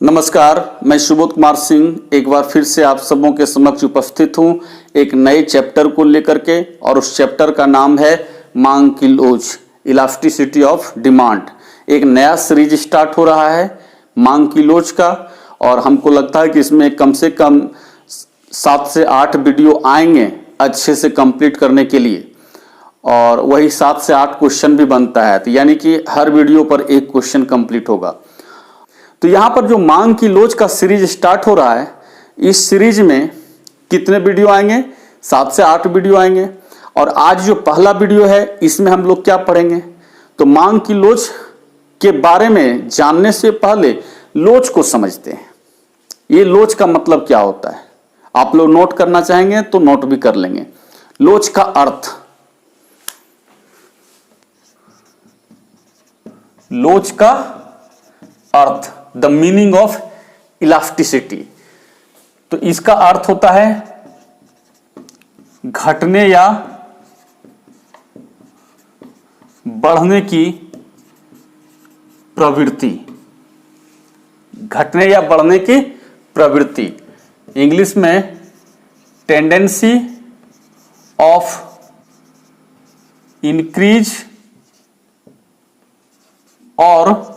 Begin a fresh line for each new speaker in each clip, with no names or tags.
नमस्कार, मैं सुबोध कुमार सिंह एक बार फिर से आप सबों के समक्ष उपस्थित हूं एक नए चैप्टर को लेकर के। और उस चैप्टर का नाम है मांग की लोच, इलास्टिसिटी ऑफ डिमांड। एक नया सीरीज स्टार्ट हो रहा है मांग की लोच का, और हमको लगता है कि इसमें कम से कम 7 से 8 वीडियो आएंगे अच्छे से कंप्लीट करने के लिए, और वही 7 से 8 क्वेश्चन भी बनता है, तो यानी कि हर वीडियो पर एक क्वेश्चन कंप्लीट होगा। तो यहां पर जो मांग की लोच का सीरीज स्टार्ट हो रहा है, इस सीरीज में कितने वीडियो आएंगे? 7 से 8 वीडियो आएंगे। और आज जो पहला वीडियो है इसमें हम लोग क्या पढ़ेंगे? तो मांग की लोच के बारे में जानने से पहले लोच को समझते हैं। ये लोच का मतलब क्या होता है? आप लोग नोट करना चाहेंगे तो नोट भी कर लेंगे। लोच का अर्थ, लोच का अर्थ, द मीनिंग ऑफ इलास्टिसिटी। तो इसका अर्थ होता है घटने या बढ़ने की प्रवृत्ति। घटने या बढ़ने की प्रवृत्ति, इंग्लिश में टेंडेंसी ऑफ इंक्रीज और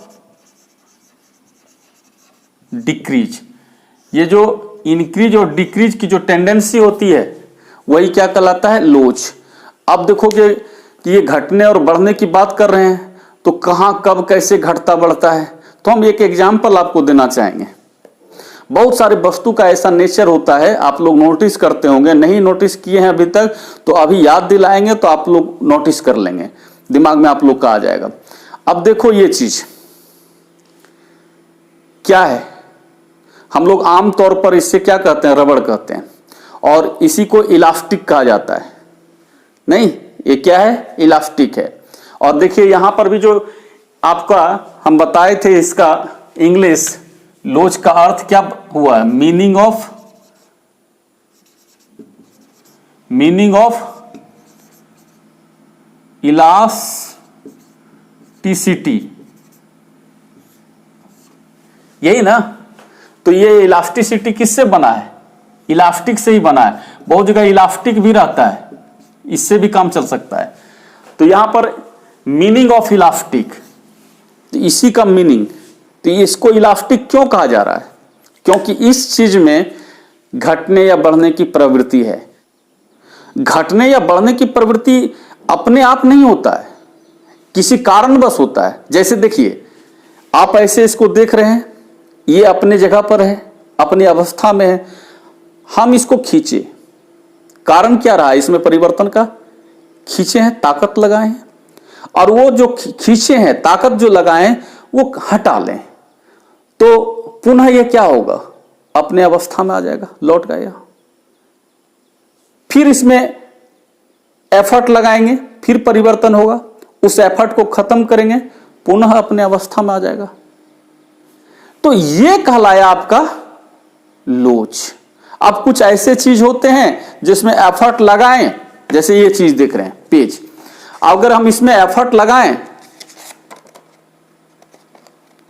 डिक्रीज। ये जो इंक्रीज और डिक्रीज की जो टेंडेंसी होती है वही क्या कहलाता है? लोच। अब देखोगे कि ये घटने और बढ़ने की बात कर रहे हैं, तो कहां कब कैसे घटता बढ़ता है, तो हम एक एग्जाम्पल आपको देना चाहेंगे। बहुत सारे वस्तु का ऐसा नेचर होता है, आप लोग नोटिस करते होंगे, नहीं नोटिस किए हैं अभी तक तो अभी याद दिलाएंगे तो आप लोग नोटिस कर लेंगे, दिमाग में आप लोग का आ जाएगा। अब देखो ये चीज क्या है? हम लोग आमतौर पर इससे क्या कहते हैं? रबड़ कहते हैं, और इसी को इलास्टिक कहा जाता है। नहीं, ये क्या है? इलास्टिक है। और देखिए यहां पर भी जो आपका हम बताए थे, इसका इंग्लिश लोच का अर्थ क्या हुआ? मीनिंग ऑफ इलास्टिसिटी, यही ना? तो ये इलास्टिसिटी किससे बना है? इलास्टिक से ही बना है। बहुत जगह इलास्टिक भी रहता है, इससे भी काम चल सकता है। तो यहां पर मीनिंग ऑफ इलास्टिक, तो इसी का मीनिंग, तो इसको इलास्टिक क्यों कहा जा रहा है? क्योंकि इस चीज में घटने या बढ़ने की प्रवृत्ति है। घटने या बढ़ने की प्रवृत्ति अपने आप नहीं होता है, किसी कारणवश होता है। जैसे देखिए, आप ऐसे इसको देख रहे हैं, ये अपने जगह पर है, अपनी अवस्था में है, हम इसको खींचे, कारण क्या रहा इसमें परिवर्तन का? खींचे हैं, ताकत लगाए हैं, और वो जो खींचे हैं, ताकत जो लगाए वो हटा लें, तो पुनः ये क्या होगा? अपने अवस्था में आ जाएगा, लौट गया। फिर इसमें एफर्ट लगाएंगे, फिर परिवर्तन होगा, उस एफर्ट को खत्म करेंगे, पुनः अपने अवस्था में आ जाएगा। तो ये कहलाया आपका लोच। अब कुछ ऐसे चीज होते हैं जिसमें एफर्ट लगाएं, जैसे ये चीज देख रहे हैं पेज, अगर हम इसमें एफर्ट लगाएं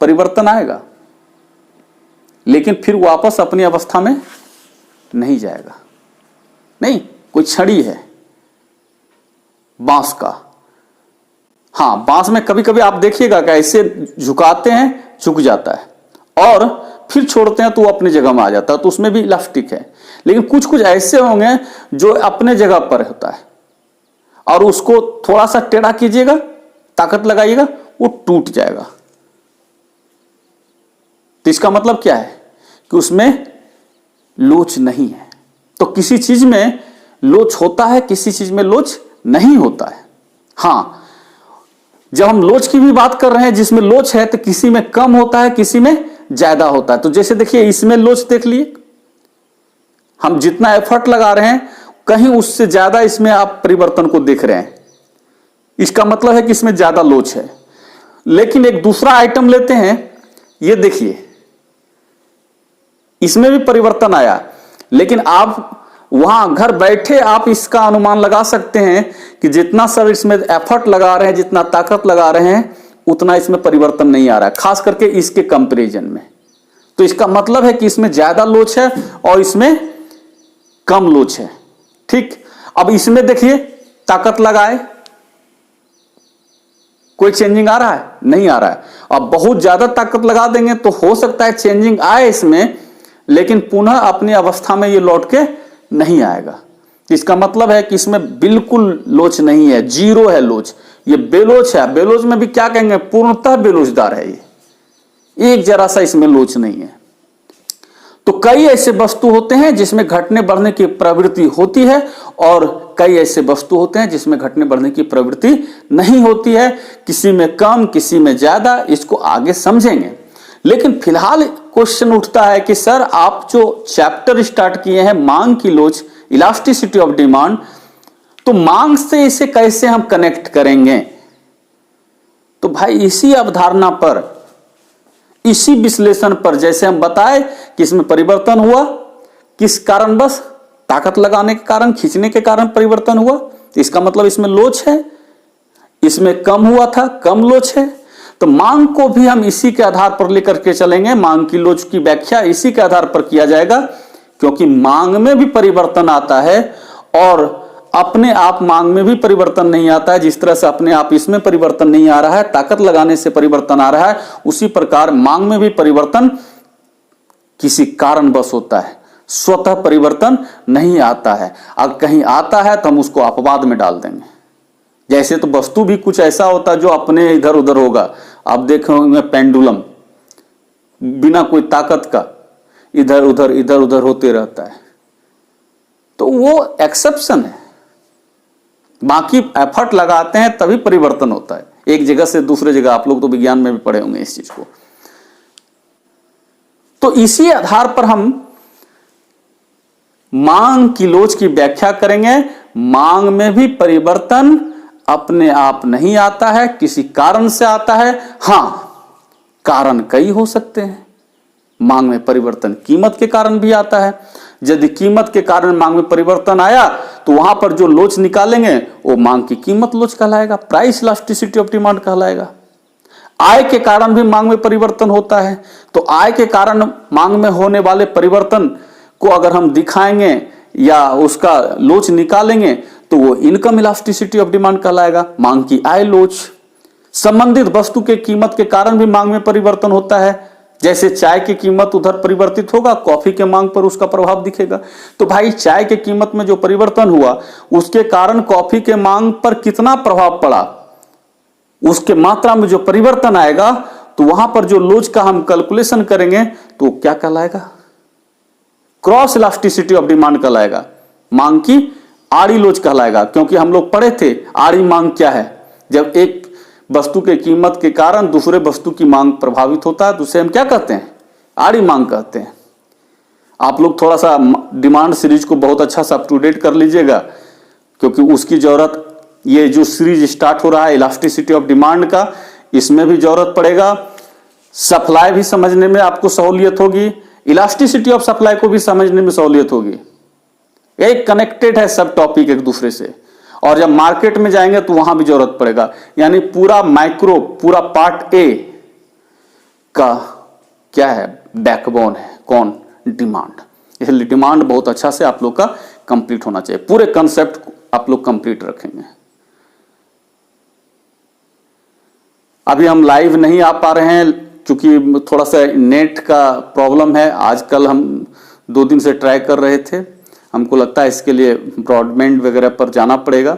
परिवर्तन आएगा, लेकिन फिर वापस अपनी अवस्था में नहीं जाएगा। नहीं, कोई छड़ी है बांस का, हाँ, बांस में कभी कभी आप देखिएगा कि ऐसे झुकाते हैं, झुक जाता है, और फिर छोड़ते हैं तो वो अपनी जगह में आ जाता है, तो उसमें भी इलास्टिक है। लेकिन कुछ कुछ ऐसे होंगे जो अपने जगह पर होता है, और उसको थोड़ा सा टेढ़ा कीजिएगा, ताकत लगाइएगा, वो टूट जाएगा। तो इसका मतलब क्या है? कि उसमें लोच नहीं है। तो किसी चीज में लोच होता है, किसी चीज में लोच नहीं होता है। हाँ, जब हम लोच की भी बात कर रहे हैं, जिसमें लोच है तो किसी में कम होता है, किसी में ज्यादा होता है। तो जैसे देखिए इसमें लोच देख लिए, हम जितना एफर्ट लगा रहे हैं कहीं उससे ज्यादा इसमें आप परिवर्तन को देख रहे हैं, इसका मतलब है कि इसमें ज्यादा लोच है। लेकिन एक दूसरा आइटम लेते हैं, ये देखिए इसमें भी परिवर्तन आया, लेकिन आप वहां घर बैठे आप इसका अनुमान लगा सकते हैं कि जितना सर इसमें एफर्ट लगा रहे हैं, जितना ताकत लगा रहे हैं, उतना इसमें परिवर्तन नहीं आ रहा है, खास करके इसके कंपैरिजन में। तो इसका मतलब है कि इसमें ज्यादा लोच है और इसमें कम लोच है। ठीक, अब इसमें देखिए ताकत लगाए, कोई चेंजिंग आ रहा है? नहीं आ रहा है। अब बहुत ज्यादा ताकत लगा देंगे तो हो सकता है चेंजिंग आए इसमें, लेकिन पुनः अपनी अवस्था में ये लौट के नहीं आएगा। इसका मतलब है कि इसमें बिल्कुल लोच नहीं है, जीरो है लोच, ये बेलोच है। बेलोच में भी क्या कहेंगे, पूर्णतः बेलोचदार है ये, एक जरा सा इसमें लोच नहीं है। तो कई ऐसे वस्तु होते हैं जिसमें घटने बढ़ने की प्रवृत्ति होती है और कई ऐसे वस्तु होते हैं जिसमें घटने बढ़ने की प्रवृत्ति नहीं होती है, किसी में कम किसी में ज्यादा, इसको आगे समझेंगे। लेकिन फिलहाल क्वेश्चन उठता है कि सर आप जो चैप्टर स्टार्ट किए हैं मांग की लोच, इलास्टिसिटी ऑफ डिमांड, तो मांग से इसे कैसे हम कनेक्ट करेंगे? तो भाई इसी अवधारणा पर, इसी विश्लेषण पर, जैसे हम बताए कि इसमें परिवर्तन हुआ किस कारणवश, ताकत लगाने के कारण, खींचने के कारण परिवर्तन हुआ, तो इसका मतलब इसमें लोच है। इसमें कम हुआ था, कम लोच है। तो मांग को भी हम इसी के आधार पर लेकर के चलेंगे, मांग की लोच की व्याख्या इसी के आधार पर किया जाएगा, क्योंकि मांग में भी परिवर्तन आता है और अपने आप मांग में भी परिवर्तन नहीं आता है। जिस तरह से अपने आप इसमें परिवर्तन नहीं आ रहा है, ताकत लगाने से परिवर्तन आ रहा है, उसी प्रकार मांग में भी परिवर्तन किसी कारणवश होता है, स्वतः परिवर्तन नहीं आता है। अगर कहीं आता है तो हम उसको अपवाद में डाल देंगे। जैसे तो वस्तु भी कुछ ऐसा होता है जो अपने इधर उधर होगा। आप देखेंगे पेंडुलम बिना कोई ताकत का इधर उधर होते रहता है, तो वो एक्सेप्शन है। बाकी एफर्ट लगाते हैं तभी परिवर्तन होता है एक जगह से दूसरे जगह। आप लोग तो विज्ञान में भी पढ़े होंगे इस चीज को। तो इसी आधार पर हम मांग की लोच की व्याख्या करेंगे। मांग में भी परिवर्तन अपने आप नहीं आता है, किसी कारण से आता है। हां, कारण कई हो सकते हैं मांग में परिवर्तन। कीमत के कारण भी आता है। यदि कीमत के कारण मांग में परिवर्तन आया तो वहां पर जो लोच निकालेंगे वो मांग की कीमत लोच कहलाएगा, प्राइस इलास्टिसिटी ऑफ डिमांड कहलाएगा। आय के कारण भी मांग में परिवर्तन होता है, तो आय के कारण मांग में होने वाले परिवर्तन को अगर हम दिखाएंगे या उसका लोच निकालेंगे तो वो इनकम इलास्टिसिटी ऑफ डिमांड कहलाएगा, मांग की आय लोच। संबंधित वस्तु के कीमत के कारण भी मांग में परिवर्तन होता है। जैसे चाय की कीमत उधर परिवर्तित होगा, कॉफी के मांग पर उसका प्रभाव दिखेगा। तो भाई चाय के कीमत में जो परिवर्तन हुआ उसके कारण कॉफी के मांग पर कितना प्रभाव पड़ा, उसके मात्रा में जो परिवर्तन आएगा तो वहां पर जो लोच का हम कैलकुलेशन करेंगे तो क्या कहलाएगा, क्रॉस इलास्टिसिटी ऑफ डिमांड कहलाएगा, मांग की आड़ी लोच कहलाएगा। क्योंकि हम लोग पढ़े थे आड़ी मांग क्या है, जब एक वस्तु के कीमत के कारण दूसरे वस्तु की मांग प्रभावित होता है तो उसे हम क्या कहते हैं, आड़ी मांग कहते हैं। आप लोग थोड़ा सा डिमांड सीरीज को बहुत अच्छा सा अप टू डेट कर लीजिएगा, क्योंकि उसकी जरूरत, ये जो सीरीज स्टार्ट हो रहा है इलास्टिसिटी ऑफ डिमांड का, इसमें भी जरूरत पड़ेगा। सप्लाई भी समझने में आपको सहूलियत होगी, इलास्टिसिटी ऑफ सप्लाई को भी समझने में सहूलियत होगी। एक कनेक्टेड है सब टॉपिक एक दूसरे से, और जब मार्केट में जाएंगे तो वहां भी जरूरत पड़ेगा। यानी पूरा माइक्रो, पूरा पार्ट ए का क्या है, बैकबोन है कौन, डिमांड। इसलिए डिमांड बहुत अच्छा से आप लोग का कंप्लीट होना चाहिए, पूरे कंसेप्ट आप लोग कंप्लीट रखेंगे। अभी हम लाइव नहीं आ पा रहे हैं क्योंकि थोड़ा सा नेट का प्रॉब्लम है। आजकल हम 2 दिन से ट्राई कर रहे थे, हमको लगता है इसके लिए ब्रॉडबैंड वगैरह पर जाना पड़ेगा।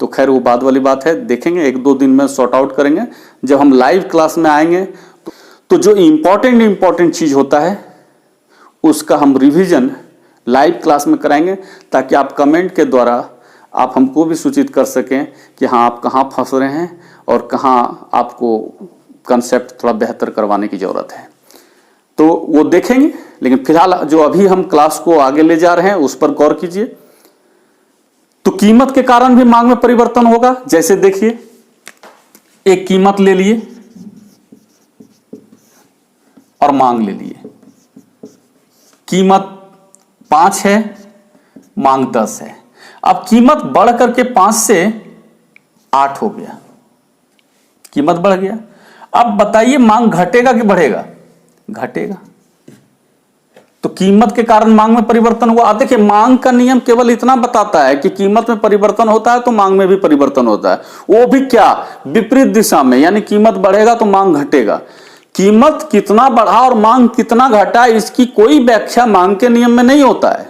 तो खैर वो बाद वाली बात है, देखेंगे 1-2 दिन में सॉर्ट आउट करेंगे। जब हम लाइव क्लास में आएंगे तो जो इम्पोर्टेंट चीज होता है उसका हम रिवीजन लाइव क्लास में कराएंगे, ताकि आप कमेंट के द्वारा आप हमको भी सूचित कर सकें कि हाँ आप कहाँ फंस रहे हैं और कहाँ आपको कंसेप्ट थोड़ा बेहतर करवाने की जरूरत है। तो वो देखेंगे, लेकिन फिलहाल जो अभी हम क्लास को आगे ले जा रहे हैं उस पर गौर कीजिए। तो कीमत के कारण भी मांग में परिवर्तन होगा। जैसे देखिए, एक कीमत ले लिए और मांग ले लिए। कीमत 5 है, मांग 10 है। अब कीमत बढ़ करके 5 से 8 हो गया, कीमत बढ़ गया। अब बताइए मांग घटेगा कि बढ़ेगा, घटेगा। तो कीमत के कारण मांग में परिवर्तन हुआ। देखिए मांग का नियम केवल इतना बताता है कि कीमत में परिवर्तन होता है तो मांग में भी परिवर्तन होता है, वो भी क्या, विपरीत दिशा में, यानी कीमत बढ़ेगा तो मांग घटेगा। कीमत कितना बढ़ा और मांग कितना घटा इसकी कोई व्याख्या मांग के नियम में नहीं होता है।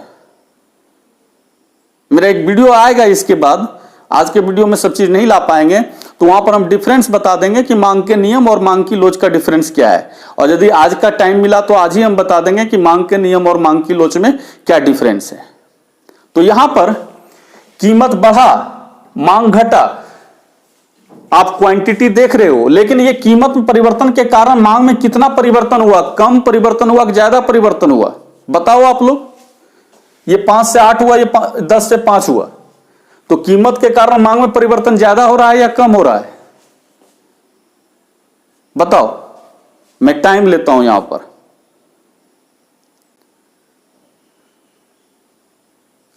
मेरा एक वीडियो आएगा इसके बाद, आज के वीडियो में सब चीज नहीं ला पाएंगे, तो वहां पर हम डिफरेंस बता देंगे कि मांग के नियम और मांग की लोच का डिफरेंस क्या है। और यदि आज का टाइम मिला तो आज ही हम बता देंगे कि मांग के नियम और मांग की लोच में क्या डिफरेंस है। तो यहां पर कीमत बढ़ा, मांग घटा, आप क्वांटिटी देख रहे हो, लेकिन ये कीमत में परिवर्तन के कारण मांग में कितना परिवर्तन हुआ, कम परिवर्तन हुआ कि ज्यादा परिवर्तन हुआ, बताओ आप लोग। ये 5 से 8 हुआ, ये 10 से 5 हुआ, तो कीमत के कारण मांग में परिवर्तन ज्यादा हो रहा है या कम हो रहा है, बताओ। मैं टाइम लेता हूं यहां पर,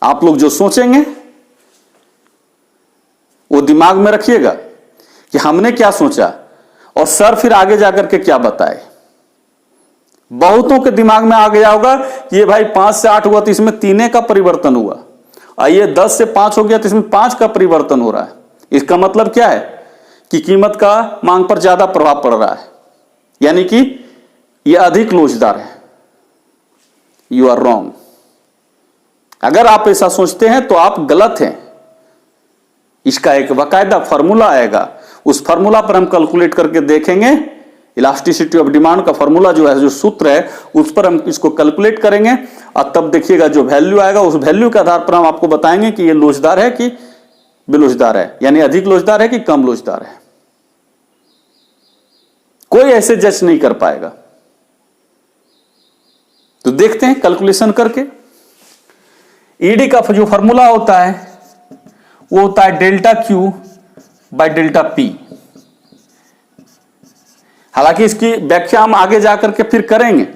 आप लोग जो सोचेंगे वो दिमाग में रखिएगा कि हमने क्या सोचा और सर फिर आगे जाकर के क्या बताए। बहुतों के दिमाग में आ गया होगा कि ये भाई 5 से 8 हुआ तो इसमें 3 का परिवर्तन हुआ, और ये 10 से 5 हो गया तो इसमें 5 का परिवर्तन हो रहा है। इसका मतलब क्या है कि कीमत का मांग पर ज्यादा प्रभाव पड़ रहा है, यानी कि ये अधिक लोचदार है। You are wrong. अगर आप ऐसा सोचते हैं तो आप गलत हैं। इसका एक बाकायदा फॉर्मूला आएगा, उस फॉर्मूला पर हम कैलकुलेट करके देखेंगे। इलास्टिसिटी ऑफ डिमांड का फॉर्मूला जो है, जो सूत्र है, उस पर हम इसको कैलकुलेट करेंगे और तब देखिएगा जो वैल्यू आएगा उस वैल्यू के आधार पर हम आपको बताएंगे कि ये लोचदार है कि बेलोचदार है, यानी अधिक लोचदार है कि कम लोचदार है। कोई ऐसे जज नहीं कर पाएगा। तो देखते हैं कैलकुलेशन करके। ईडी का जो फॉर्मूला होता है वो होता है delta Q by delta P. हालांकि इसकी व्याख्या हम आगे जाकर के फिर करेंगे,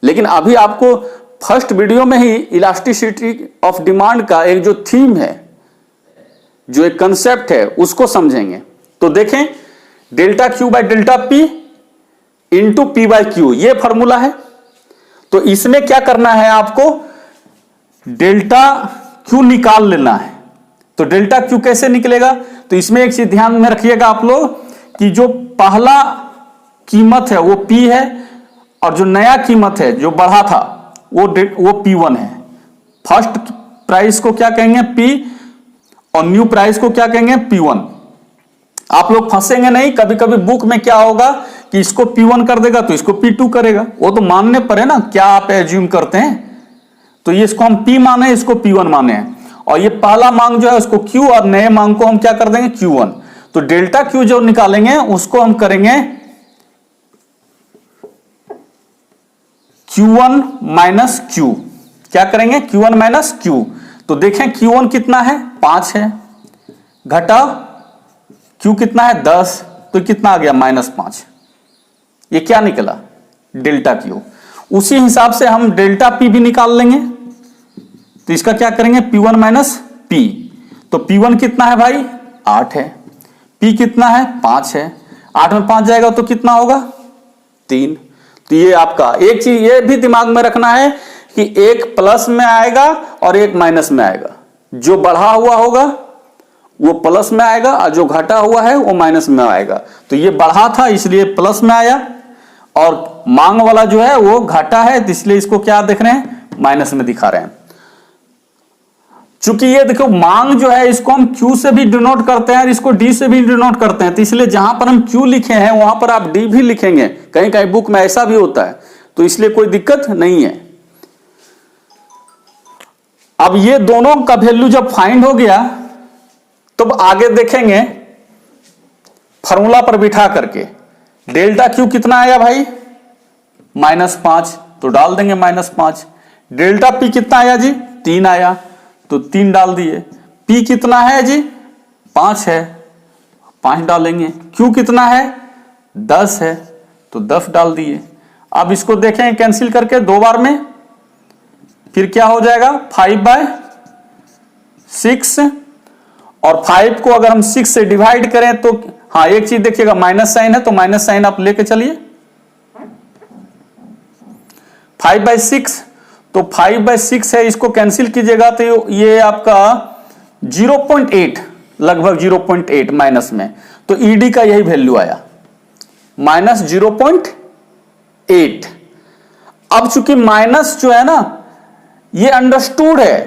लेकिन अभी आपको फर्स्ट वीडियो में ही इलास्टिसिटी ऑफ डिमांड का एक जो थीम है, जो एक कंसेप्ट है, उसको समझेंगे। तो देखें, delta Q by delta P into P by Q, ये फॉर्मूला है। तो इसमें क्या करना है, आपको डेल्टा क्यू निकाल लेना है। तो डेल्टा क्यू कैसे निकलेगा, तो इसमें एक चीज ध्यान में रखिएगा आप लोग कि जो पहला कीमत है वो P है, और जो नया कीमत है जो बढ़ा था वो P1 है। फर्स्ट प्राइस को क्या कहेंगे P, और न्यू प्राइस को क्या कहेंगे P1। आप लोग फंसेंगे नहीं। कभी कभी बुक में क्या होगा कि इसको P1 कर देगा तो इसको P2 करेगा, वो तो मानने पर है ना, क्या आप एज्यूम करते हैं। तो ये इसको हम P माने, इसको P1 माने हैं, और ये पहला मांग जो है उसको Q, और नए मांग को हम क्या कर देंगे Q1। तो डेल्टा Q जो निकालेंगे उसको हम करेंगे Q1 माइनस Q। क्या करेंगे Q1 माइनस Q। तो देखें Q1 कितना है 5 है, घटा Q कितना है 10, तो कितना आ गया -5। ये क्या निकला डेल्टा Q। उसी हिसाब से हम डेल्टा P भी निकाल लेंगे। तो इसका क्या करेंगे P1 माइनस P। तो P1 कितना है भाई 8 है, P कितना है 5 है, 8 में 5 जाएगा तो कितना होगा 3। तो ये आपका एक चीज ये भी दिमाग में रखना है कि एक प्लस में आएगा और एक माइनस में आएगा। जो बढ़ा हुआ होगा वो प्लस में आएगा और जो घटा हुआ है वो माइनस में आएगा। तो ये बढ़ा था इसलिए प्लस में आया, और मांग वाला जो है वो घटा है इसलिए इसको क्या देख रहे हैं माइनस में दिखा रहे हैं। चूंकि ये देखो मांग जो है इसको हम Q से भी डिनोट करते हैं और इसको D से भी डिनोट करते हैं, तो इसलिए जहां पर हम Q लिखे हैं वहां पर आप D भी लिखेंगे। कहीं कहीं बुक में ऐसा भी होता है, तो इसलिए कोई दिक्कत नहीं है। अब ये दोनों का वैल्यू जब फाइंड हो गया तो आगे देखेंगे फॉर्मूला पर बिठा करके डेल्टा Q कितना आया भाई -5, तो डाल देंगे -5। डेल्टा P कितना आया जी 3 आया, तो 3 डाल दिए। P कितना है जी 5 है, 5 डालेंगे। Q कितना है 10 है, तो 10 डाल दिए। अब इसको देखें कैंसिल करके 2 बार में, फिर क्या हो जाएगा 5/6, और 5 को अगर हम 6 से डिवाइड करें तो हाँ एक चीज देखिएगा माइनस साइन है, तो माइनस साइन आप लेके चलिए। 5/6 तो 5/6 है, इसको कैंसिल कीजिएगा तो ये आपका 0.8, लगभग 0.8 माइनस में, तो ईडी का यही वैल्यू आया -0.8। अब चूंकि माइनस जो है ना ये अंडरस्टूड है,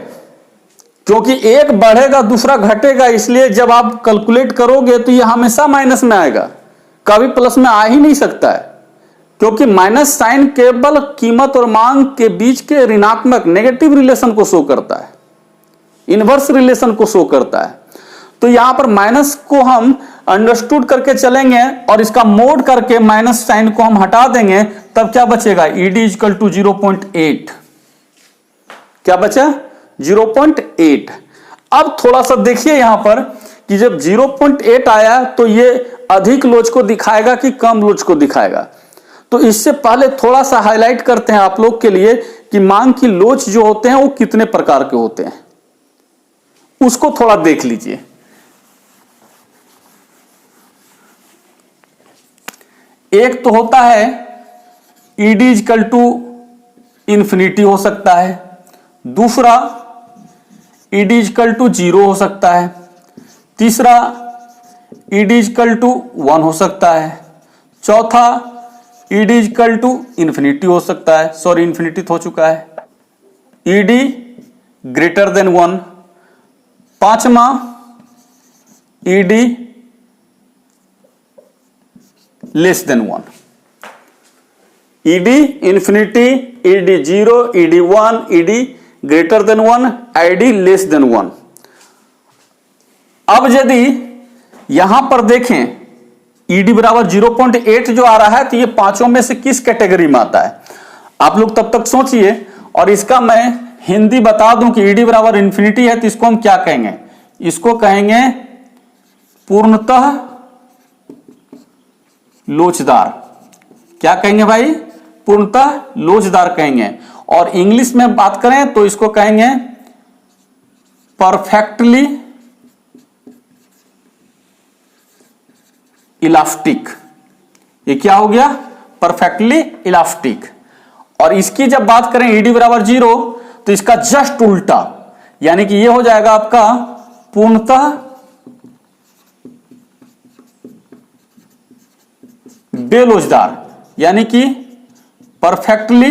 क्योंकि एक बढ़ेगा दूसरा घटेगा, इसलिए जब आप कैलकुलेट करोगे तो ये हमेशा माइनस में आएगा, कभी प्लस में आ ही नहीं सकता है, क्योंकि माइनस साइन केवल कीमत और मांग के बीच के ऋणात्मक नेगेटिव रिलेशन को शो करता है, इनवर्स रिलेशन को शो करता है। तो यहां पर माइनस को हम अंडरस्टूड करके चलेंगे और इसका मोड करके माइनस साइन को हम हटा देंगे, तब क्या बचेगा, ईडी इक्वल टू 0.8। क्या बचा, 0.8। अब थोड़ा सा देखिए यहां पर कि जब 0.8 आया तो ये अधिक लोच को दिखाएगा कि कम लोच को दिखाएगा। तो इससे पहले थोड़ा सा हाईलाइट करते हैं आप लोग के लिए कि मांग की लोच जो होते हैं वो कितने प्रकार के होते हैं, उसको थोड़ा देख लीजिए। एक तो होता है ईडी इक्वल टू इंफिनिटी हो सकता है, दूसरा ईडी इक्वल टू 0 हो सकता है, तीसरा ईडी इक्वल टू 1 हो सकता है, चौथा ईडी इक्वल टू इंफिनिटी हो सकता है, सॉरी इंफिनिटी हो चुका है, ईडी ग्रेटर देन 1, पांचवा ED less than 1, ED infinity, ED 0, ED 1, ED greater than 1, ED less than 1। अब यदि यहां पर देखें ईडी बराबर 0.8 जो आ रहा है, तो ये पांचों में से किस कैटेगरी में आता है, आप लोग तब तक सोचिए। और इसका मैं हिंदी बता दूं कि ईडी बराबर इंफिनिटी है तो इसको हम क्या कहेंगे, इसको कहेंगे पूर्णतः लोचदार। क्या कहेंगे भाई, पूर्णतः लोचदार कहेंगे। और इंग्लिश में बात करें तो इसको कहेंगे परफेक्टली इलास्टिक। ये क्या हो गया, परफेक्टली इलास्टिक। और इसकी जब बात करें ईडी बराबर 0 तो इसका जस्ट उल्टा, यानी कि ये हो जाएगा आपका पूर्णतः बेलोचदार, यानी कि परफेक्टली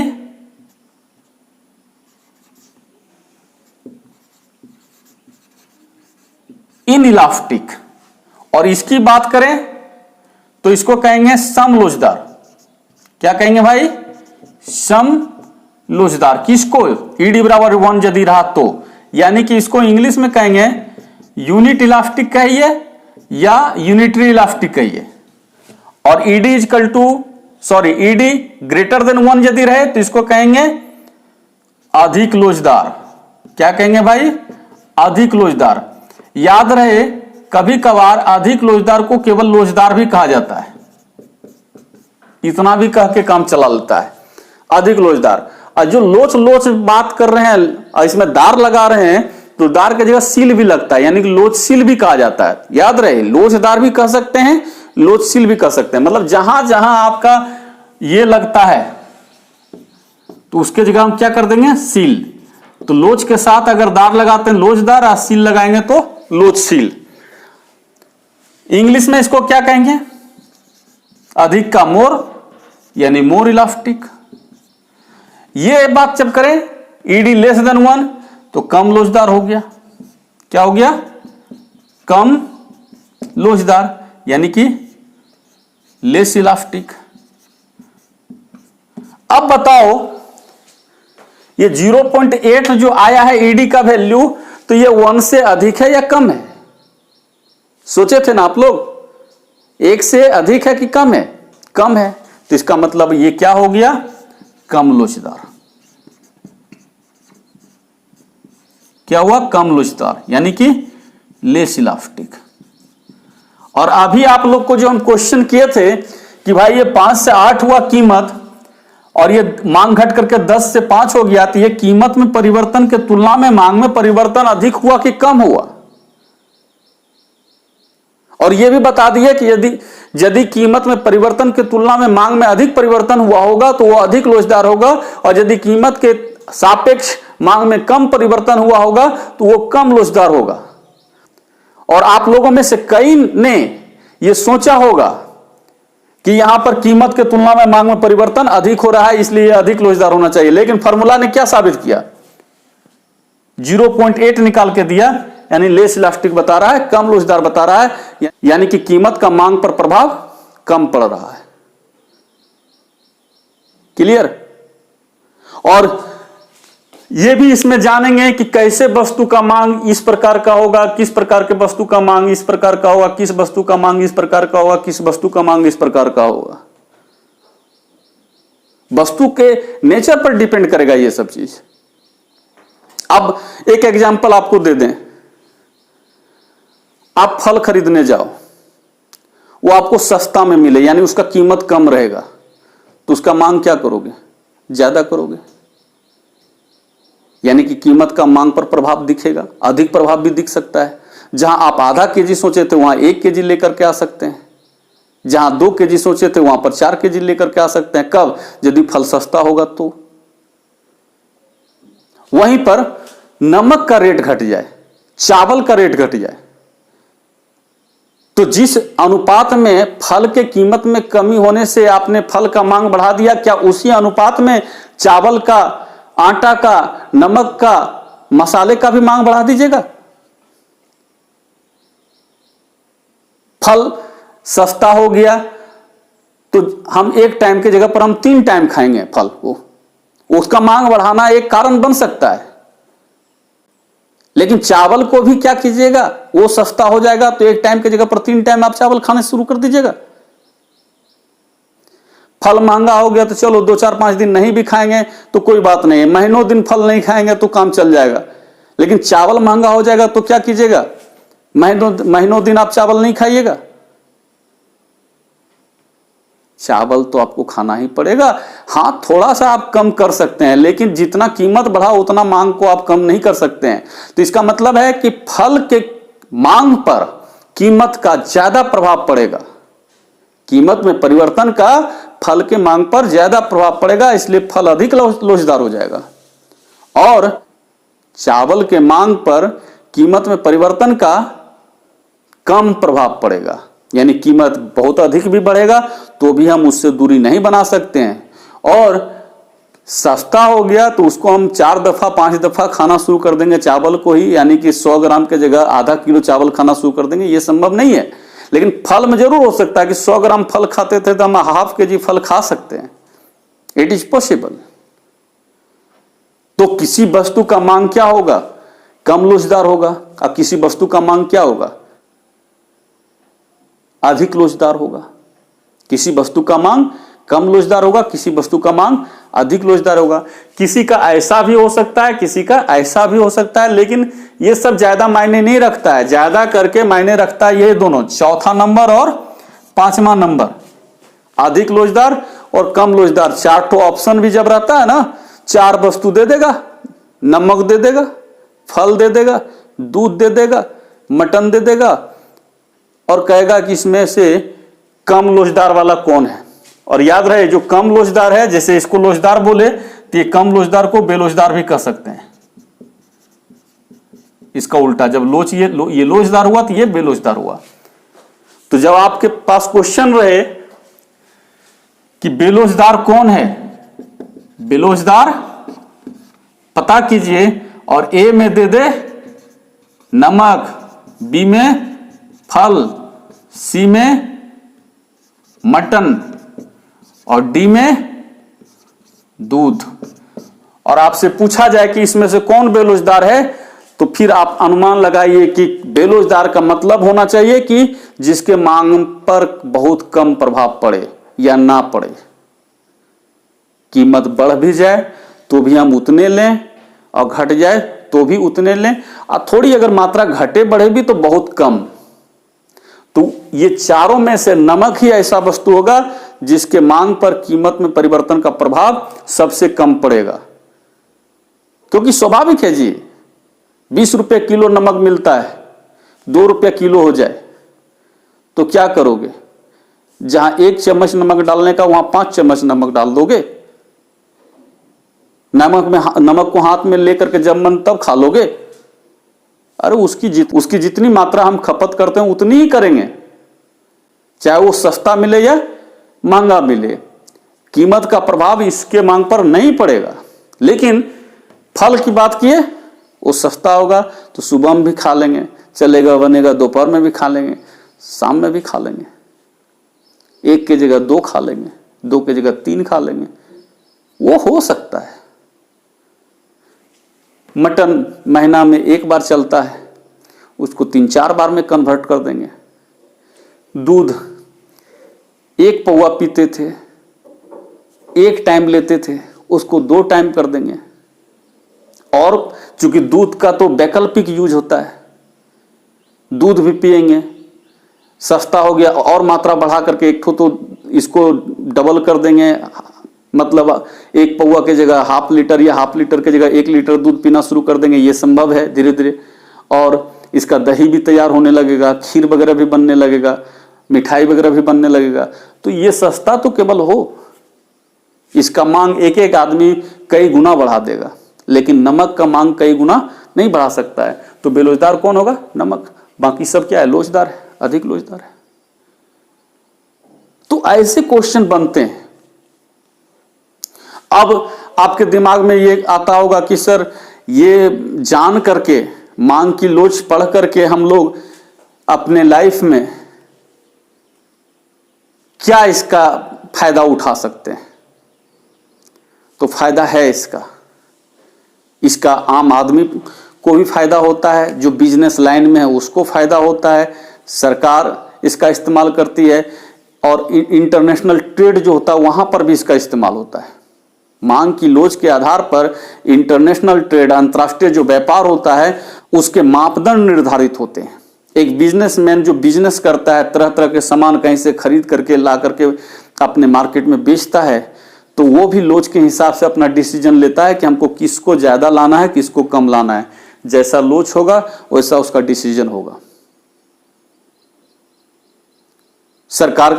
इनइलास्टिक। और इसकी बात करें तो इसको कहेंगे समलोचदार। क्या कहेंगे भाई, समलोचदार। किसको, ईडी बराबर 1 यदि रहा तो, यानी कि इसको इंग्लिश में कहेंगे यूनिट इलास्टिक कहिए या यूनिटरी इलास्टिक कहिए। और ED equal to sorry ED greater than 1 यदि रहे तो इसको कहेंगे अधिक लोचदार। क्या कहेंगे भाई, अधिक लोचदार। याद रहे कभी कभार अधिक लोचदार को केवल लोचदार भी कहा जाता है, इतना भी कह के काम चला लेता है, अधिक लोचदार। और जो लोच लोच बात कर रहे हैं और इसमें दार लगा रहे हैं तो दार की जगह सील भी लगता है, यानी कि लोचशील भी कहा जाता है। याद रहे लोचदार भी कह सकते हैं, लोचशील भी कह सकते हैं। मतलब जहां जहां आपका ये लगता है तो उसके जगह हम क्या कर देंगे, सील। तो लोच के साथ अगर दार लगाते हैं लोचदार और सील लगाएंगे तो लोचशील। इंग्लिश में इसको क्या कहेंगे, अधिक का मोर, यानी मोर इलास्टिक। ये बात जब करें ईडी लेस देन 1 तो कम लोचदार हो गया। क्या हो गया, कम लोचदार, यानी कि लेस इलास्टिक। अब बताओ ये 0.8 जो आया है ईडी का वैल्यू, तो ये 1 से अधिक है या कम है, सोचे थे ना आप लोग, 1 से अधिक है कि कम है, कम है। तो इसका मतलब ये क्या हो गया, कम लोचदार। क्या हुआ, कम लोचदार, यानी कि लेस इलास्टिक। और अभी आप लोग को जो हम क्वेश्चन किए थे कि भाई ये 5 से 8 हुआ कीमत और ये मांग घट करके 10 से 5 हो गया, तो ये कीमत में परिवर्तन के तुलना में मांग में परिवर्तन अधिक हुआ कि कम हुआ। और यह भी बता दिए कि यदि कीमत में परिवर्तन की तुलना में मांग में अधिक परिवर्तन हुआ होगा तो वह अधिक लोचदार होगा, और यदि कीमत के सापेक्ष मांग में कम परिवर्तन हुआ होगा तो वो कम लोचदार होगा। और आप लोगों में से कई ने यह सोचा होगा कि यहां पर कीमत के तुलना में मांग में परिवर्तन अधिक हो रहा है, इसलिए अधिक लोचदार होना चाहिए। लेकिन फार्मूला ने क्या साबित किया? 0.8 निकाल के दिया, यानी लेस इलास्टिक बता रहा है, कम लोचदार बता रहा है, यानी कि कीमत का मांग पर प्रभाव कम पड़ रहा है। क्लियर? और यह भी इसमें जानेंगे कि कैसे वस्तु का मांग इस प्रकार का होगा, किस प्रकार के वस्तु का मांग इस प्रकार का होगा, किस वस्तु का मांग इस प्रकार का होगा, किस वस्तु का मांग इस प्रकार का होगा। वस्तु के नेचर पर डिपेंड करेगा यह सब चीज। अब एक एग्जांपल आपको दे दें, आप फल खरीदने जाओ, वो आपको सस्ता में मिले, यानी उसका कीमत कम रहेगा, तो उसका मांग क्या करोगे? ज्यादा करोगे, यानी कि कीमत का मांग पर प्रभाव दिखेगा। अधिक प्रभाव भी दिख सकता है। जहां आप आधा केजी सोचे थे वहां 1 केजी लेकर के आ सकते हैं, जहां 2 केजी सोचे थे वहां पर 4 केजी लेकर के आ सकते हैं। कब? यदि फल सस्ता होगा तो। वहीं पर नमक का रेट घट जाए, चावल का रेट घट जाए, तो जिस अनुपात में फल के कीमत में कमी होने से आपने फल का मांग बढ़ा दिया, क्या उसी अनुपात में चावल का, आटा का, नमक का, मसाले का भी मांग बढ़ा दीजिएगा? फल सस्ता हो गया तो हम 1 टाइम की जगह पर हम 3 टाइम खाएंगे फल को, उसका मांग बढ़ाना एक कारण बन सकता है। लेकिन चावल को भी क्या कीजिएगा, वो सस्ता हो जाएगा तो 1 टाइम की जगह पर 3 टाइम आप चावल खाने शुरू कर दीजिएगा। फल महंगा हो गया तो चलो 2, 4, 5 दिन नहीं भी खाएंगे तो कोई बात नहीं है, महीनों दिन फल नहीं खाएंगे तो काम चल जाएगा। लेकिन चावल महंगा हो जाएगा तो क्या कीजिएगा? महीनों दिन आप चावल नहीं खाइएगा। चावल तो आपको खाना ही पड़ेगा। हां, थोड़ा सा आप कम कर सकते हैं, लेकिन जितना कीमत बढ़ा उतना मांग को आप कम नहीं कर सकते हैं। तो इसका मतलब है कि फल के मांग पर कीमत का ज्यादा प्रभाव पड़ेगा। कीमत में परिवर्तन का फल के मांग पर ज्यादा प्रभाव पड़ेगा, इसलिए फल अधिक लोचदार हो जाएगा। और चावल के मांग पर कीमत में परिवर्तन का कम प्रभाव पड़ेगा, यानी कीमत बहुत अधिक भी बढ़ेगा तो भी हम उससे दूरी नहीं बना सकते हैं। और सस्ता हो गया तो उसको हम 4 दफा 5 दफा खाना शुरू कर देंगे चावल को ही, यानी कि 100 ग्राम के जगह आधा किलो चावल खाना शुरू कर देंगे, ये संभव नहीं है। लेकिन फल में जरूर हो सकता है कि 100 ग्राम फल खाते थे तो हम ½ केजी फल खा सकते हैं। It is possible. तो किसी वस्तु का मांग क्या होगा? कम लोचदार होगा। अब किसी वस्तु का मांग क्या होगा? अधिक लोचदार होगा। किसी वस्तु का मांग कम लोचदार होगा, किसी वस्तु का मांग अधिक लोचदार होगा। किसी का ऐसा भी हो सकता है, किसी का ऐसा भी हो सकता है, लेकिन ये सब ज्यादा मायने नहीं रखता है। ज्यादा करके मायने रखता है ये दोनों, चौथा नंबर और 5वां नंबर, अधिक लोचदार और कम लोचदार। 4 ठो ऑप्शन भी जब रहता है ना, 4 वस्तु दे देगा, नमक दे देगा, फल दे देगा, दूध दे देगा, मटन दे देगा, और कहेगा कि इसमें से कम लोचदार वाला कौन है। और याद रहे, जो कम लोचदार है, जैसे इसको लोचदार बोले तो ये कम लोचदार को बेलोचदार भी कह सकते हैं। इसका उल्टा, जब ये लोचदार हुआ तो ये बेलोचदार हुआ। तो जब आपके पास क्वेश्चन रहे कि बेलोचदार कौन है, बेलोचदार पता कीजिए और ए में दे दे नमक, बी में फल, सी में मटन और डी में दूध, और आपसे पूछा जाए कि इसमें से कौन बेलोचदार है, तो फिर आप अनुमान लगाइए कि बेलोचदार का मतलब होना चाहिए कि जिसके मांग पर बहुत कम प्रभाव पड़े या ना पड़े। कीमत बढ़ भी जाए तो भी हम उतने लें और घट जाए तो भी उतने लें, और थोड़ी अगर मात्रा घटे बढ़े भी तो बहुत कम। तो ये चारों में से नमक ही ऐसा वस्तु होगा जिसके मांग पर कीमत में परिवर्तन का प्रभाव सबसे कम पड़ेगा। क्योंकि स्वाभाविक है जी, 20 रुपए किलो नमक मिलता है, 2 रुपया किलो हो जाए तो क्या करोगे? जहां 1 चम्मच नमक डालने का वहां 5 चम्मच नमक डाल दोगे। नमक को हाथ में लेकर के जब मन तब खा लोगे? अरे उसकी जितनी मात्रा हम खपत करते हैं उतनी ही करेंगे, चाहे वो सस्ता मिले या महंगा मिले। कीमत का प्रभाव इसके मांग पर नहीं पड़ेगा। लेकिन फल की बात की है, वो सस्ता होगा तो सुबह में भी खा लेंगे, चलेगा बनेगा, दोपहर में भी खा लेंगे, शाम में भी खा लेंगे, 1 की जगह 2 खा लेंगे, 2 की जगह 3 खा लेंगे, वो हो सकता है। मटन महीना में 1 बार चलता है, उसको 3-4 बार में कन्वर्ट कर देंगे। दूध 1 पौवा पीते थे, 1 टाइम लेते थे, उसको 2 टाइम कर देंगे। और चूंकि दूध का तो वैकल्पिक यूज होता है, दूध भी पिएंगे, सस्ता हो गया और मात्रा बढ़ा करके 1 तो इसको डबल कर देंगे, मतलब 1 पौवा की जगह ½ लीटर या ½ लीटर की जगह 1 लीटर दूध पीना शुरू कर देंगे। ये संभव है धीरे धीरे। और इसका दही भी तैयार होने लगेगा, खीर वगैरह भी बनने लगेगा, मिठाई वगैरह भी बनने लगेगा। तो ये सस्ता तो केवल हो, इसका मांग एक आदमी कई गुना बढ़ा देगा, लेकिन नमक का मांग कई गुना नहीं बढ़ा सकता है। तो बेरोजगार कौन होगा? नमक। बाकी सब क्या है? लोचदार है, अधिक लोचदार है। तो ऐसे क्वेश्चन बनते हैं। अब आपके दिमाग में ये आता होगा कि सर ये जान करके, मांग की लोच पढ़ करके हम लोग अपने लाइफ में क्या इसका फायदा उठा सकते हैं? तो फायदा है इसका आम आदमी को भी फायदा होता है, जो बिजनेस लाइन में है उसको फायदा होता है, सरकार इसका इस्तेमाल करती है, और इंटरनेशनल ट्रेड जो होता है वहां पर भी इसका इस्तेमाल होता है। मांग की लोच के आधार पर इंटरनेशनल ट्रेड, अंतर्राष्ट्रीय जो व्यापार होता है, उसके मापदंड निर्धारित होते हैं। एक बिजनेसमैन जो बिजनेस करता है, तरह तरह के सामान कहीं से खरीद करके ला करके अपने मार्केट में बेचता है, तो वो भी लोच के हिसाब से अपना डिसीजन लेता है कि हमको किसको ज्यादा लाना है, किसको कम लाना है। जैसा लोच होगा वैसा उसका डिसीजन होगा। सरकार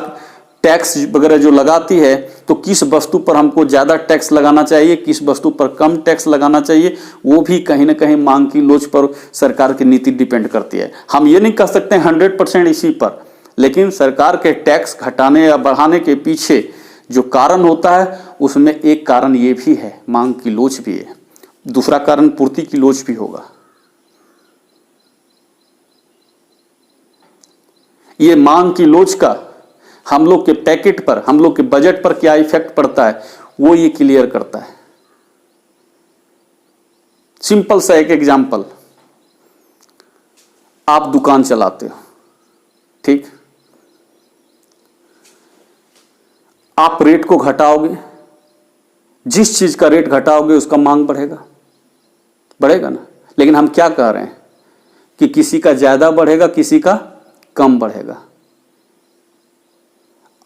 टैक्स वगैरह जो लगाती है, तो किस वस्तु पर हमको ज्यादा टैक्स लगाना चाहिए, किस वस्तु पर कम टैक्स लगाना चाहिए, वो भी कहीं ना कहीं मांग की लोच पर सरकार की नीति डिपेंड करती है। हम ये नहीं कह सकते 100% इसी पर, लेकिन सरकार के टैक्स घटाने या बढ़ाने के पीछे जो कारण होता है, उसमें एक कारण ये भी है, मांग की लोच भी है। दूसरा कारण पूर्ति की लोच भी होगा। ये मांग की लोच का हम लोग के पैकेट पर, हम लोग के बजट पर क्या इफेक्ट पड़ता है, वो ये क्लियर करता है। सिंपल सा एक एग्जांपल, आप दुकान चलाते हो, ठीक, आप रेट को घटाओगे, जिस चीज का रेट घटाओगे उसका मांग बढ़ेगा ना। लेकिन हम क्या कह रहे हैं कि किसी का ज्यादा बढ़ेगा, किसी का कम बढ़ेगा।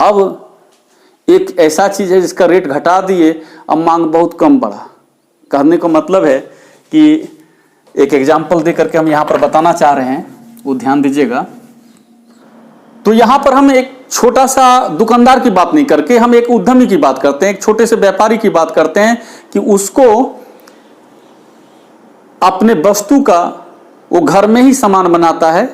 अब एक ऐसा चीज है जिसका रेट घटा दिए, अब मांग बहुत कम बढ़ा। कहने का मतलब है कि एक एग्जाम्पल दे करके हम यहां पर बताना चाह रहे हैं, वो ध्यान दीजिएगा। तो यहां पर हम एक छोटा सा दुकानदार की बात नहीं करके हम एक उद्यमी की बात करते हैं, एक छोटे से व्यापारी की बात करते हैं कि उसको अपने वस्तु का, वो घर में ही सामान बनाता है,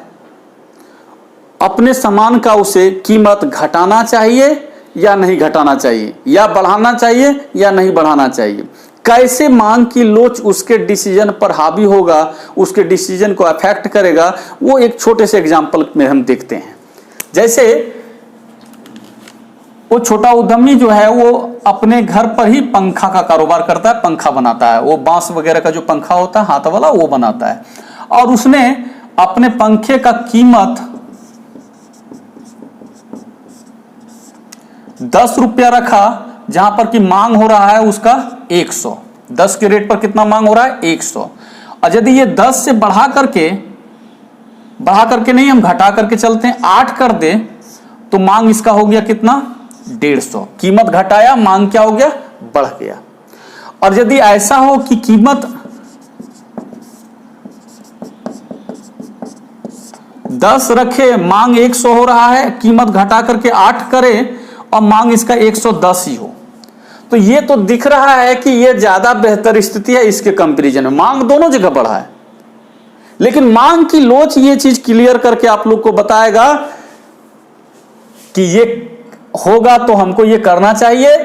अपने सामान का उसे कीमत घटाना चाहिए या नहीं घटाना चाहिए, या बढ़ाना चाहिए या नहीं बढ़ाना चाहिए। कैसे मांग की लोच उसके डिसीजन पर हावी होगा, उसके डिसीजन को अफेक्ट करेगा, वो एक छोटे से एग्जांपल में हम देखते हैं। जैसे वो छोटा उद्यमी जो है वो अपने घर पर ही पंखा का कारोबार करता है, पंखा बनाता है, वो बांस वगैरह का जो पंखा होता है हाथ वाला, वो बनाता है। और उसने अपने पंखे का कीमत 10 रुपया रखा, जहां पर कि मांग हो रहा है उसका 100। 10 के रेट पर कितना मांग हो रहा है? 100। और यदि ये 10 से बढ़ा करके नहीं, हम घटा करके चलते हैं, 8 कर दे, तो मांग इसका हो गया कितना? 150। कीमत घटाया, मांग क्या हो गया? बढ़ गया। और यदि ऐसा हो कि कीमत 10 रखे, मांग 100 हो रहा है, कीमत घटा करके 8 करे और मांग इसका 110 ही हो, तो ये तो दिख रहा है कि ये ज्यादा बेहतर स्थिति है इसके कंपैरिजन में, मांग दोनों जगह बढ़ा है। लेकिन मांग की लोच ये चीज क्लियर करके आप लोग को बताएगा कि ये होगा तो हमको ये करना चाहिए,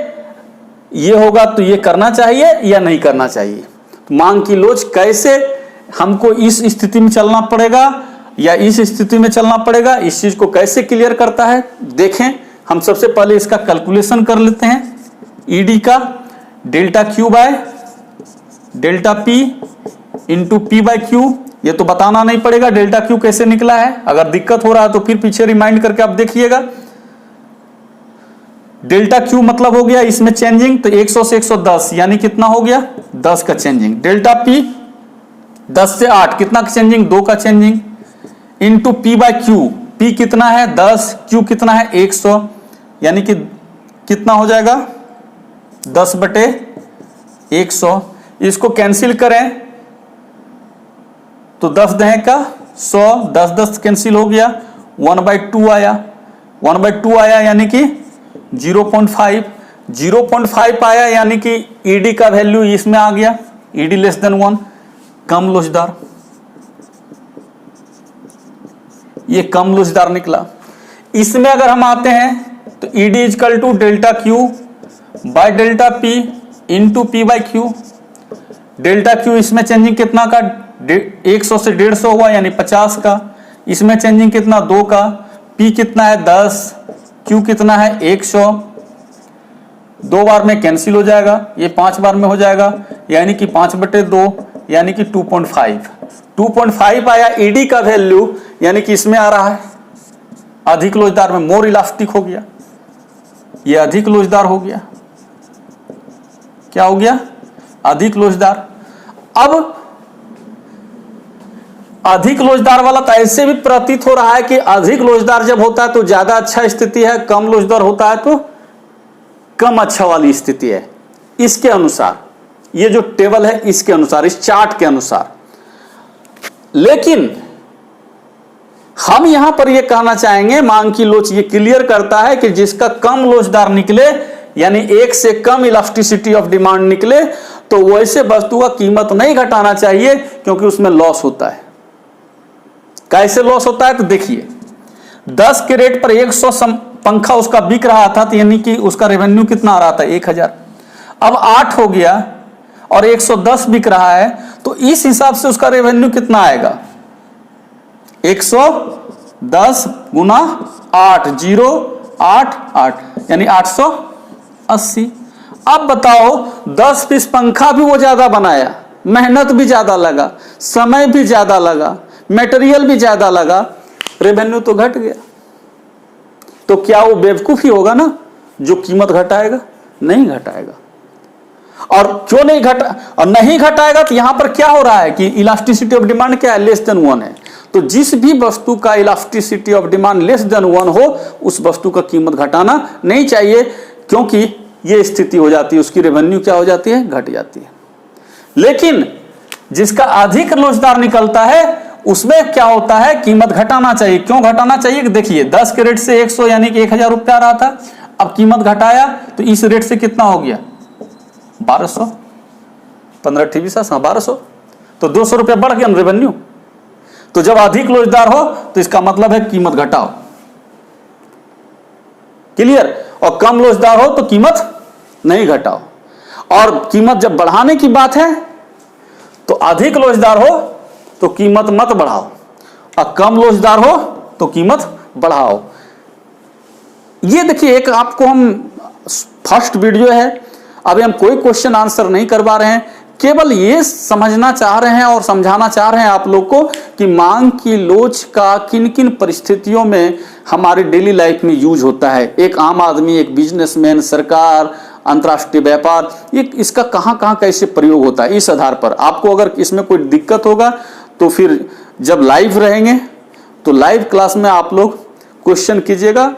ये होगा तो ये करना चाहिए या नहीं करना चाहिए। मांग की लोच कैसे, हमको इस स्थिति में चलना पड़ेगा या इस स्थिति में चलना पड़ेगा, इस चीज को कैसे क्लियर करता है देखें। हम सबसे पहले इसका कैलकुलेशन कर लेते हैं। ईडी का delta Q by delta P into P by Q, ये तो बताना नहीं पड़ेगा डेल्टा क्यू कैसे निकला है। अगर दिक्कत हो रहा है तो फिर पीछे रिमाइंड करके आप देखिएगा। डेल्टा क्यू मतलब हो गया इसमें चेंजिंग, तो 100 से 110 यानी कितना हो गया 10 का चेंजिंग। डेल्टा पी 10 से 8 कितना का चेंजिंग 2 का changing, into P by Q, P कितना है 10, क्यू कितना है 100, यानी कि कितना हो जाएगा 10/100। इसको कैंसिल करें तो 10 दहें का 100, 10 कैंसिल हो गया, 1/2 आया, 1/2 आया यानी कि 0.5 आया, यानी कि ईडी का वैल्यू इसमें आ गया, ईडी लेस देन 1, कम लोचदार, ये कम लोचदार निकला। इसमें अगर हम आते हैं तो ED equal to delta Q by delta P into P by Q. Delta Q इसमें चेंजिंग कितना का 100 से 150 हुआ यानी 50 का, इसमें चेंजिंग कितना 2 का, पी कितना है 10, क्यू कितना है 100, 2 बार में कैंसिल हो जाएगा, ये 5 बार में हो जाएगा यानी कि 5/2 यानी कि 2.5 आया ईडी का वैल्यू, यानी कि इसमें आ रहा है अधिक लोचदार में, मोर इलास्टिक हो गया, ये अधिक लोचदार हो गया। क्या हो गया अधिक लोचदार। अब अधिक लोचदार वाला तो ऐसे भी प्रतीत हो रहा है कि अधिक लोचदार जब होता है तो ज्यादा अच्छा स्थिति है, कम लोचदार होता है तो कम अच्छा वाली स्थिति है। इसके अनुसार ये जो टेबल है इसके अनुसार, इस चार्ट के अनुसार। लेकिन हम यहां पर यह कहना चाहेंगे, मांग की लोच ये क्लियर करता है कि जिसका कम लोचदार निकले यानी 1 से कम इलास्टिसिटी ऑफ डिमांड निकले तो वैसे वस्तु का कीमत नहीं घटाना चाहिए, क्योंकि उसमें लॉस होता है। कैसे लॉस होता है तो देखिए, 10 के रेट पर 100 पंखा उसका बिक रहा था, तो यानी कि उसका रेवेन्यू कितना आ रहा था 1000। अब 8 हो गया और 110 बिक रहा है, तो इस हिसाब से उसका रेवेन्यू कितना आएगा 110 गुना 8, 088 यानी 880। अब बताओ 10 पीस पंखा भी वो ज्यादा बनाया, मेहनत भी ज्यादा लगा, समय भी ज्यादा लगा, मटेरियल भी ज्यादा लगा, रेवेन्यू तो घट गया। तो क्या वो बेवकूफी होगा ना जो कीमत घटाएगा? नहीं घटाएगा। और क्यों नहीं घटा, और नहीं घटाएगा तो यहां पर क्या हो रहा है कि इलास्टिसिटी ऑफ डिमांड क्या है, लेस देन 1 है। तो जिस भी वस्तु का elasticity of demand less than 1 हो, उस वस्तु का कीमत घटाना नहीं चाहिए, क्योंकि ये स्थिति हो जाती है, उसकी रेवेन्यू क्या हो जाती है, घट जाती है। लेकिन जिसका अधिक लोचदार निकलता है उसमें क्या होता है, कीमत घटाना चाहिए। क्यों घटाना चाहिए? देखिए 10 के रेट से 100 यानी कि 1000 रुपया आ रहा था, अब कीमत घटाया तो इस रेट से कितना हो गया 1200, 15 20 1200, तो 200 रुपया बढ़ गया रेवेन्यू। तो जब अधिक लोचदार हो तो इसका मतलब है कीमत घटाओ, क्लियर। और कम लोचदार हो तो कीमत नहीं घटाओ। और कीमत जब बढ़ाने की बात है तो अधिक लोचदार हो तो कीमत मत बढ़ाओ, और कम लोचदार हो तो कीमत बढ़ाओ। ये देखिए, एक आपको हम फर्स्ट वीडियो है, अभी हम कोई क्वेश्चन आंसर नहीं करवा रहे हैं, केवल ये समझना चाह रहे हैं और समझाना चाह रहे हैं आप लोग को कि मांग की लोच का किन किन परिस्थितियों में हमारी डेली लाइफ में यूज होता है। एक आम आदमी, एक बिजनेसमैन, सरकार, अंतर्राष्ट्रीय व्यापार, ये इसका कहाँ कहाँ कैसे प्रयोग होता है। इस आधार पर आपको अगर इसमें कोई दिक्कत होगा तो फिर जब लाइव रहेंगे तो लाइव क्लास में आप लोग क्वेश्चन कीजिएगा,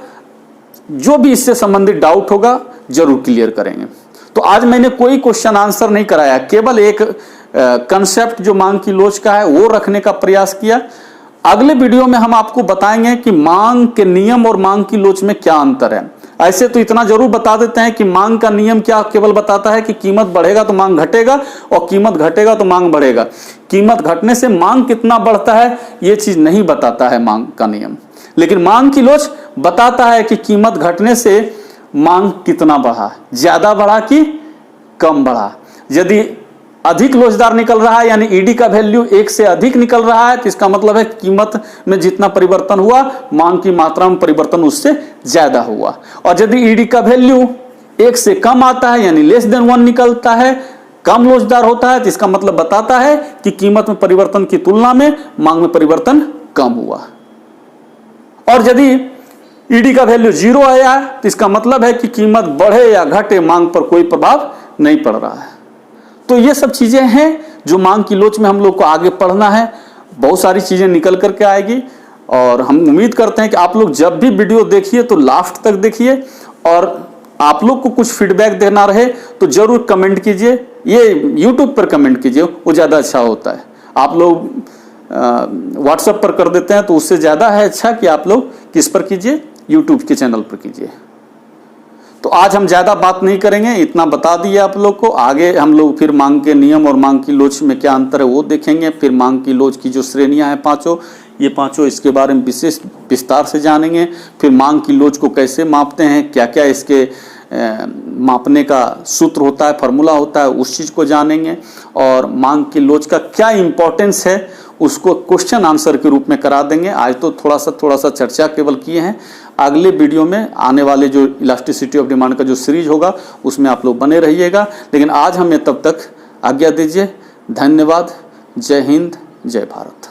जो भी इससे संबंधित डाउट होगा जरूर क्लियर करेंगे। तो आज मैंने कोई क्वेश्चन आंसर नहीं कराया, केवल एक कंसेप्ट जो मांग की लोच का है वो रखने का प्रयास किया। अगले वीडियो में हम आपको बताएंगे कि मांग के नियम और मांग की लोच में क्या अंतर है। ऐसे तो इतना जरूर बता देते हैं कि मांग का नियम क्या केवल बताता है कि कीमत बढ़ेगा तो मांग घटेगा और कीमत घटेगा तो मांग बढ़ेगा। कीमत घटने से मांग कितना बढ़ता है ये चीज नहीं बताता है मांग का नियम। लेकिन मांग की लोच बताता है कि कीमत घटने से मांग कितना बढ़ा, ज्यादा बढ़ा कि कम बढ़ा। यदि अधिक लोचदार निकल रहा है यानी ईडी का वैल्यू 1 से अधिक निकल रहा है तो इसका मतलब है कीमत में जितना परिवर्तन हुआ मांग की मात्रा में परिवर्तन उससे ज्यादा हुआ। और यदि ईडी का वैल्यू 1 से कम आता है यानी लेस देन 1 निकलता है, कम लोचदार होता है, तो इसका मतलब बताता है कि कीमत में परिवर्तन की तुलना में मांग में परिवर्तन कम हुआ। और यदि ईडी का वैल्यू 0 आया तो इसका मतलब है कि कीमत बढ़े या घटे मांग पर कोई प्रभाव नहीं पड़ रहा है। तो ये सब चीजें हैं जो मांग की लोच में हम लोग को आगे पढ़ना है। बहुत सारी चीजें निकल करके आएगी और हम उम्मीद करते हैं कि आप लोग जब भी वीडियो देखिए तो लास्ट तक देखिए और आप लोग को कुछ फीडबैक देना रहे तो जरूर कमेंट कीजिए। ये यूट्यूब पर कमेंट कीजिए, वो ज़्यादा अच्छा होता है। आप लोग व्हाट्सएप पर कर देते हैं तो उससे ज़्यादा है अच्छा कि आप लोग किस पर कीजिए, यूट्यूब के चैनल पर कीजिए। तो आज हम ज़्यादा बात नहीं करेंगे, इतना बता दिए आप लोग को। आगे हम लोग फिर मांग के नियम और मांग की लोच में क्या अंतर है वो देखेंगे। फिर मांग की लोच की जो श्रेणियां हैं पांचों, ये पांचों इसके बारे में विशेष विस्तार से जानेंगे। फिर मांग की लोच को कैसे मापते हैं, क्या क्या इसके मापने का सूत्र होता है, फार्मूला होता है, उस चीज़ को जानेंगे। और मांग की लोच का क्या इम्पोर्टेंस है उसको क्वेश्चन आंसर के रूप में करा देंगे। आज तो थोड़ा सा चर्चा केवल किए हैं। अगले वीडियो में आने वाले जो इलास्टिसिटी ऑफ डिमांड का जो सीरीज होगा उसमें आप लोग बने रहिएगा। लेकिन आज हमें तब तक आज्ञा दीजिए। धन्यवाद। जय हिंद, जय भारत।